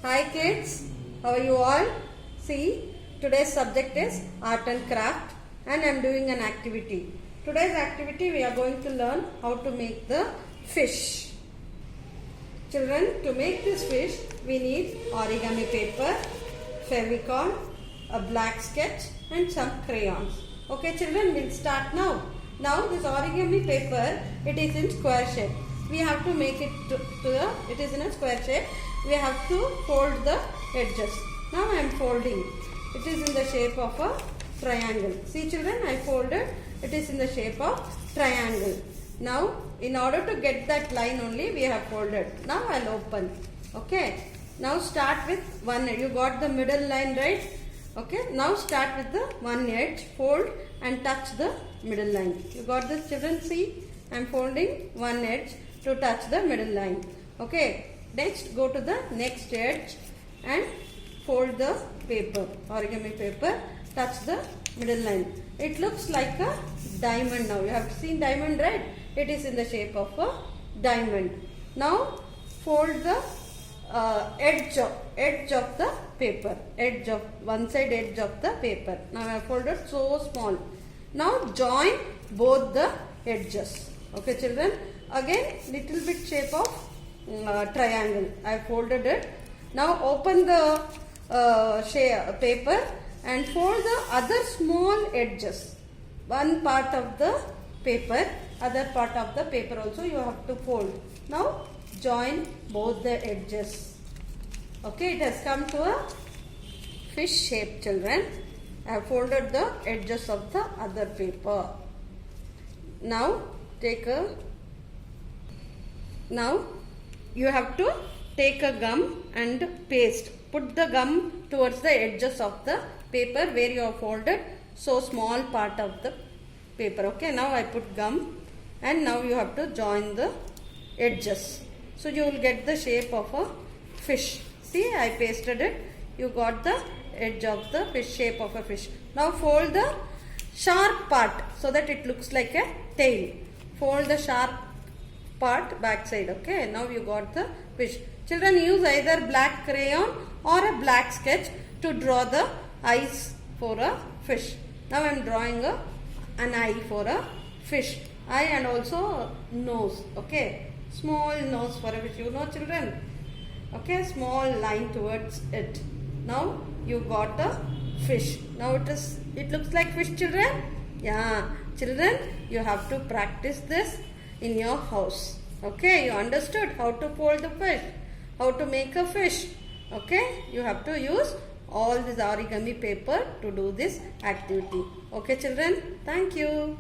Hi kids, how are you all? See, today's subject is art and craft and I am doing an activity. Today's activity we are going to learn how to make the fish. Children, to make this fish we need origami paper, Fevicol, a black sketch and some crayons. Okay children, we'll start now. Now this origami paper, it is in square shape. We have to make it it is in a square shape. We have to fold the edges. Now I am folding. It is in the shape of a triangle. See children, I folded. It is in the shape of triangle. Now in order to get that line only we have folded. Now I'll open. Okay. Now start with one edge. You got the middle line, right? Okay. Now start with the one edge. Fold and touch the middle line. You got this children? See, I am folding one edge to touch the middle line. Okay. Next, go to the next edge and fold the paper, origami paper, touch the middle line. It looks like a diamond now. You have seen diamond, right? It is in the shape of a diamond. Now, fold the edge of the paper, one side edge of the paper. Now, I have folded so small. Now, join both the edges. Okay, children. Again, little bit shape of triangle. I folded it. Now open the paper and fold the other small edges. One part of the paper, other part of the paper also you have to fold. Now join both the edges. Okay, it has come to a fish shape, children. I have folded the edges of the other paper. Now you have to take a gum and paste. Put the gum towards the edges of the paper where you have folded so small part of the paper. Okay, now I put gum and now you have to join the edges. So you will get the shape of a fish. See, I pasted it. You got the edge of the fish, shape of a fish. Now fold the sharp part so that it looks like a tail. Fold the sharp part back side. Okay, now you got the fish. Children, use either black crayon or a black sketch to draw the eyes for a fish. Now I am drawing an eye for a fish. Eye and also nose. Okay, small nose for a fish. You know children. Okay, small line towards it. Now you got a fish. Now it looks like fish, children. Yeah, children, you have to practice this in your house. Okay, you understood how to fold the fish, how to make a fish. Okay, you have to use all this origami paper to do this activity. Okay children, thank you.